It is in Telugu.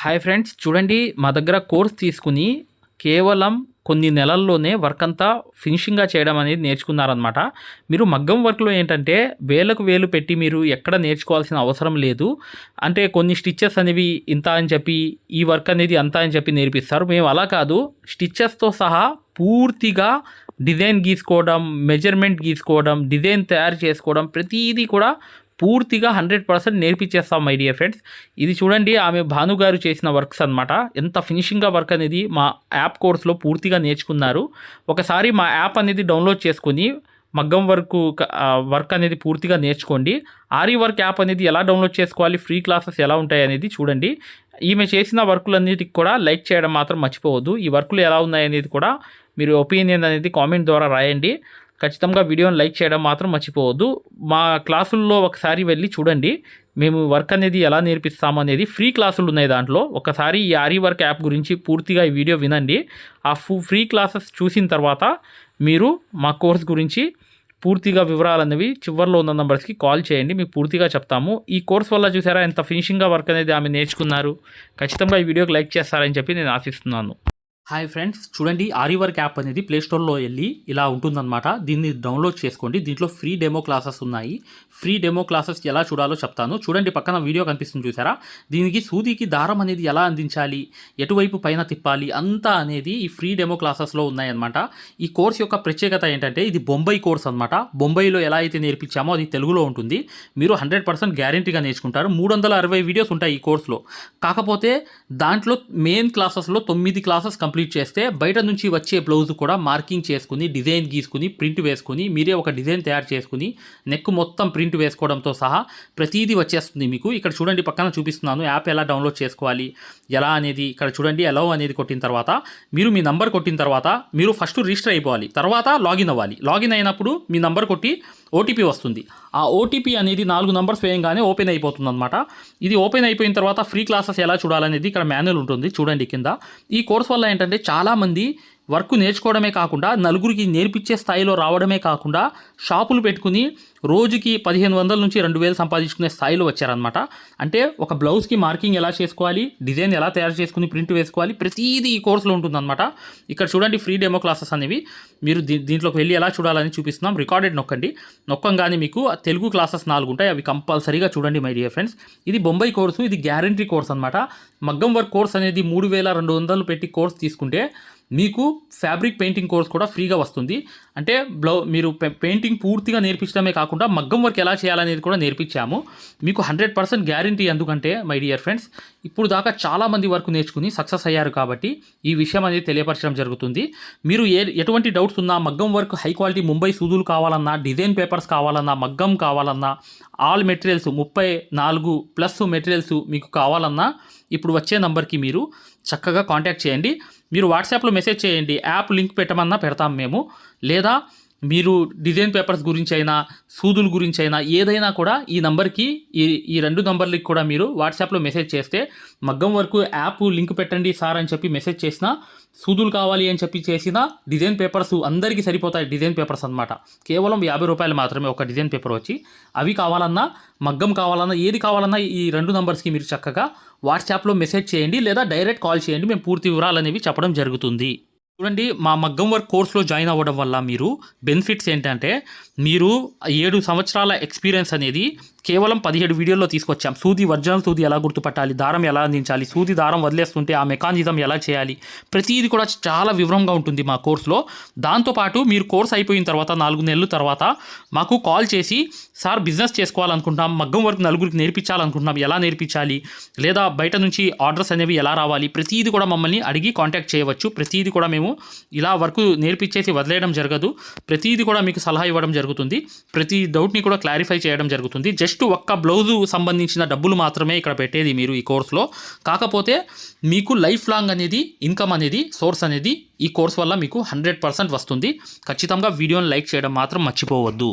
హాయ్ ఫ్రెండ్స్, చూడండి మా దగ్గర కోర్స్ తీసుకుని కేవలం కొన్ని నెలల్లోనే వర్క్ అంతా ఫినిషింగ్గా చేయడం అనేది నేర్చుకున్నారనమాట. మీరు మగ్గం వర్క్లో ఏంటంటే వేలకు వేలు పెట్టి మీరు ఎక్కడ నేర్చుకోవాల్సిన అవసరం లేదు. అంటే కొన్ని స్టిచ్చెస్ అనేవి ఇంత అని చెప్పి ఈ వర్క్ అనేది అంత అని చెప్పి నేర్పిస్తారు. మేము అలా కాదు, స్టిచ్చెస్తో సహా పూర్తిగా డిజైన్ గీసుకోవడం, మెజర్మెంట్ గీసుకోవడం, డిజైన్ తయారు చేసుకోవడం, ప్రతిదీ కూడా పూర్తిగా 100% నేర్పించేస్తాం మై డియర్ ఫ్రెండ్స్. ఇది చూడండి, ఆమె భానుగారు చేసిన వర్క్స్ అనమాట. ఎంత ఫినిషింగ్గా వర్క్ అనేది మా యాప్ కోర్స్లో పూర్తిగా నేర్చుకున్నారు. ఒకసారి మా యాప్ అనేది డౌన్లోడ్ చేసుకుని మగ్గం వర్క్ అనేది పూర్తిగా నేర్చుకోండి. ఆరి వర్క్ యాప్ అనేది ఎలా డౌన్లోడ్ చేసుకోవాలి, ఫ్రీ క్లాసెస్ ఎలా ఉంటాయి అనేది చూడండి. ఈమె చేసిన వర్కులన్నిటికి కూడా లైక్ చేయడం మాత్రం మర్చిపోవద్దు. ఈ వర్కులు ఎలా ఉన్నాయనేది కూడా మీరు ఒపీనియన్ అనేది కామెంట్ ద్వారా రాయండి. ఖచ్చితంగా వీడియోని లైక్ చేయడం మాత్రం మర్చిపోవద్దు. మా క్లాసుల్లో ఒకసారి వెళ్ళి చూడండి, మేము వర్క్ అనేది ఎలా నేర్పిస్తాము అనేది ఫ్రీ క్లాసులు ఉన్నాయి దాంట్లో. ఒకసారి ఈ ఆరి వర్క్ యాప్ గురించి పూర్తిగా ఈ వీడియో వినండి. ఆ ఫ్రీ క్లాసెస్ చూసిన తర్వాత మీరు మా కోర్స్ గురించి పూర్తిగా వివరాలు అనేవి చివరిలో ఉన్న నెంబర్స్కి కాల్ చేయండి, మీకు పూర్తిగా చెప్తాము. ఈ కోర్స్ వల్ల చూసారా ఎంత ఫినిషింగ్గా వర్క్ అనేది ఆమె నేర్చుకున్నారు. ఖచ్చితంగా ఈ వీడియోకి లైక్ చేస్తారని చెప్పి నేను ఆశిస్తున్నాను. హాయ్ ఫ్రెండ్స్, చూడండి ఆరి వర్క్ యాప్ అనేది ప్లేస్టోర్లో వెళ్ళి ఇలా ఉంటుందన్నమాట. దీన్ని డౌన్లోడ్ చేసుకోండి. దీంట్లో ఫ్రీ డెమో క్లాసెస్ ఉన్నాయి. ఫ్రీ డెమో క్లాసెస్ ఎలా చూడాలో చెప్తాను. చూడండి, పక్కన వీడియో కనిపిస్తుంది చూసారా, దీనికి సూదికి దారం అనేది ఎలా అందించాలి, ఎటువైపు పైన తిప్పాలి అంతా అనేది ఈ ఫ్రీ డెమో క్లాసెస్లో ఉన్నాయన్నమాట. ఈ కోర్స్ యొక్క ప్రత్యేకత ఏంటంటే ఇది బొంబాయి కోర్స్ అనమాట. బొంబాయిలో ఎలా అయితే నేర్పించామో అది తెలుగులో ఉంటుంది. మీరు 100% గ్యారంటీగా నేర్చుకుంటారు. 360 వీడియోస్ ఉంటాయి ఈ కోర్సులో. కాకపోతే దాంట్లో మెయిన్ క్లాసెస్లో 9 క్లాసెస్ కంప్లీట్ చేస్తే బయట నుంచి వచ్చే బ్లౌజ్ కూడా మార్కింగ్ చేసుకుని, డిజైన్ గీసుకుని, ప్రింట్ వేసుకుని, మీరే ఒక డిజైన్ తయారు చేసుకుని, నెక్ మొత్తం ప్రింట్ వేసుకోవడంతో సహా ప్రతిదీ వచ్చేస్తుంది మీకు. ఇక్కడ చూడండి, పక్కన చూపిస్తున్నాను యాప్ ఎలా డౌన్లోడ్ చేసుకోవాలి ఎలా అనేది. ఇక్కడ చూడండి, అలౌ అనేది కొట్టిన తర్వాత మీరు మీ నంబర్ కొట్టిన తర్వాత మీరు ఫస్ట్ రిజిస్టర్ అయిపోవాలి, తర్వాత లాగిన్ అవ్వాలి. లాగిన్ అయినప్పుడు మీ నంబర్ కొట్టి ఓటీపీ వస్తుంది. ఆ ఓటీపీ అనేది 4 నంబర్స్ వేయంగానే ఓపెన్ అయిపోతుంది అనమాట. ఇది ఓపెన్ అయిపోయిన తర్వాత ఫ్రీ క్లాసెస్ ఎలా చూడాలనేది ఇక్కడ మాన్యువల్ ఉంటుంది చూడండి కింద. ఈ కోర్స్ వల్ల ఏంటంటే చాలామంది వర్క్ నేర్చుకోవడమే కాకుండా నలుగురికి నేర్పించే స్థాయిలో రావడమే కాకుండా షాపులు పెట్టుకుని రోజుకి 1500 నుంచి 2000 సంపాదించుకునే స్థాయిలో వచ్చారనమాట. అంటే ఒక బ్లౌజ్కి మార్కింగ్ ఎలా చేసుకోవాలి, డిజైన్ ఎలా తయారు చేసుకుని ప్రింట్ వేసుకోవాలి, ప్రతిదీ ఈ కోర్సులో ఉంటుందన్నమాట. ఇక్కడ చూడండి ఫ్రీ డెమో క్లాసెస్ అనేవి మీరు దీంట్లోకి వెళ్ళి ఎలా చూడాలని చూపిస్తున్నాం. రికార్డెడ్ నొక్కంగానే మీకు తెలుగు క్లాసెస్ 4 ఉంటాయి. అవి కంపల్సరీగా చూడండి మై డియర్ ఫ్రెండ్స్. ఇది బొంబాయి కోర్సు, ఇది గ్యారంటీ కోర్స్ అనమాట. మగ్గం వర్క్ కోర్స్ అనేది 3200 పెట్టి కోర్స్ తీసుకుంటే మీకు ఫ్యాబ్రిక్ పెయింటింగ్ కోర్స్ కూడా ఫ్రీగా వస్తుంది. అంటే మీరు పెయింటింగ్ పూర్తిగా నేర్పించడమే కాకుండా మగ్గం వర్క్ ఎలా చేయాలనేది కూడా నేర్పించాము మీకు. 100% గ్యారంటీ. ఎందుకంటే మై డియర్ ఫ్రెండ్స్, ఇప్పుడు దాకా చాలామంది వర్క్ నేర్చుకుని సక్సెస్ అయ్యారు కాబట్టి ఈ విషయం అనేది తెలియపరచడం జరుగుతుంది. మీరు ఎటువంటి డౌట్స్ ఉన్నా, మగ్గం వర్క్ హై క్వాలిటీ ముంబై సూదులు కావాలన్నా, డిజైన్ పేపర్స్ కావాలన్నా, మగ్గం కావాలన్నా, ఆల్ మెటీరియల్స్ 34+ మెటీరియల్స్ మీకు కావాలన్నా ఇప్పుడు వచ్చే నంబర్కి మీరు చక్కగా కాంటాక్ట్ చేయండి. మీరు వాట్సాప్లో మెసేజ్ చేయండి, యాప్ లింక్ పెట్టమన్నా పెడతాం మేము. లేదా మీరు డిజైన్ పేపర్స్ గురించి అయినా, సూదుల గురించి అయినా ఏదైనా కూడా ఈ నంబర్కి, ఈ 2 నంబర్లకి కూడా మీరు వాట్సాప్లో మెసేజ్ చేస్తే మగ్గం వరకు యాప్ లింక్ పెట్టండి సార్ అని చెప్పి మెసేజ్ చేసినా, సూదులు కావాలి అని చెప్పి చేసిన డిజైన్ పేపర్స్ అందరికీ సరిపోతాయి. డిజైన్ పేపర్స్ అనమాట కేవలం 50 రూపాయలు మాత్రమే ఒక డిజైన్ పేపర్ వచ్చి. అవి కావాలన్నా, మగ్గం కావాలన్నా, ఏది కావాలన్నా ఈ 2 నంబర్స్కి మీరు చక్కగా వాట్సాప్లో మెసేజ్ చేయండి, లేదా డైరెక్ట్ కాల్ చేయండి. మేము పూర్తి వివరాలు అనేవి చెప్పడం జరుగుతుంది. చూడండి, మా మగ్గం వర్క్ కోర్స్లో జాయిన్ అవ్వడం వల్ల మీరు బెనిఫిట్స్ ఏంటంటే, మీరు 7 సంవత్సరాల ఎక్స్పీరియన్స్ అనేది కేవలం 17 వీడియోల్లో తీసుకొచ్చాం. ఒరిజినల్ సూది ఎలా గుర్తుపట్టాలి, దారం ఎలా అందించాలి, సూది దారం వదిలేస్తుంటే ఆ మెకానిజం ఎలా చేయాలి, ప్రతిదీ కూడా చాలా వివరంగా ఉంటుంది మా కోర్సులో. దాంతోపాటు మీరు కోర్స్ అయిపోయిన తర్వాత 4 నెలల తర్వాత మాకు కాల్ చేసి, సార్ బిజినెస్ చేసుకోవాలనుకుంటున్నాం, మగ్గం వర్క్ నలుగురికి నేర్పించాలనుకుంటున్నాం, ఎలా నేర్పించాలి, లేదా బయట నుంచి ఆర్డర్స్ అనేవి ఎలా రావాలి, ప్రతిదీ కూడా మమ్మల్ని అడిగి కాంటాక్ట్ చేయవచ్చు. ప్రతిదీ కూడా మేము ఇలా వర్క్ నేర్పించేసి వదిలేయడం జరగదు. ప్రతిదీ కూడా మీకు సలహా ఇవ్వడం జరుగుతుంది. ప్రతి డౌట్ని కూడా క్లారిఫై చేయడం జరుగుతుంది. జస్ట్ ఒక్క బ్లౌజు సంబంధించిన డబ్బులు మాత్రమే ఇక్కడ పెట్టేది మీరు ఈ కోర్సులో. కాకపోతే మీకు లైఫ్ లాంగ్ అనేది ఇన్కమ్ అనేది, సోర్స్ అనేది ఈ కోర్స్ వల్ల మీకు 100% వస్తుంది. ఖచ్చితంగా వీడియోని లైక్ చేయడం మాత్రం మర్చిపోవద్దు.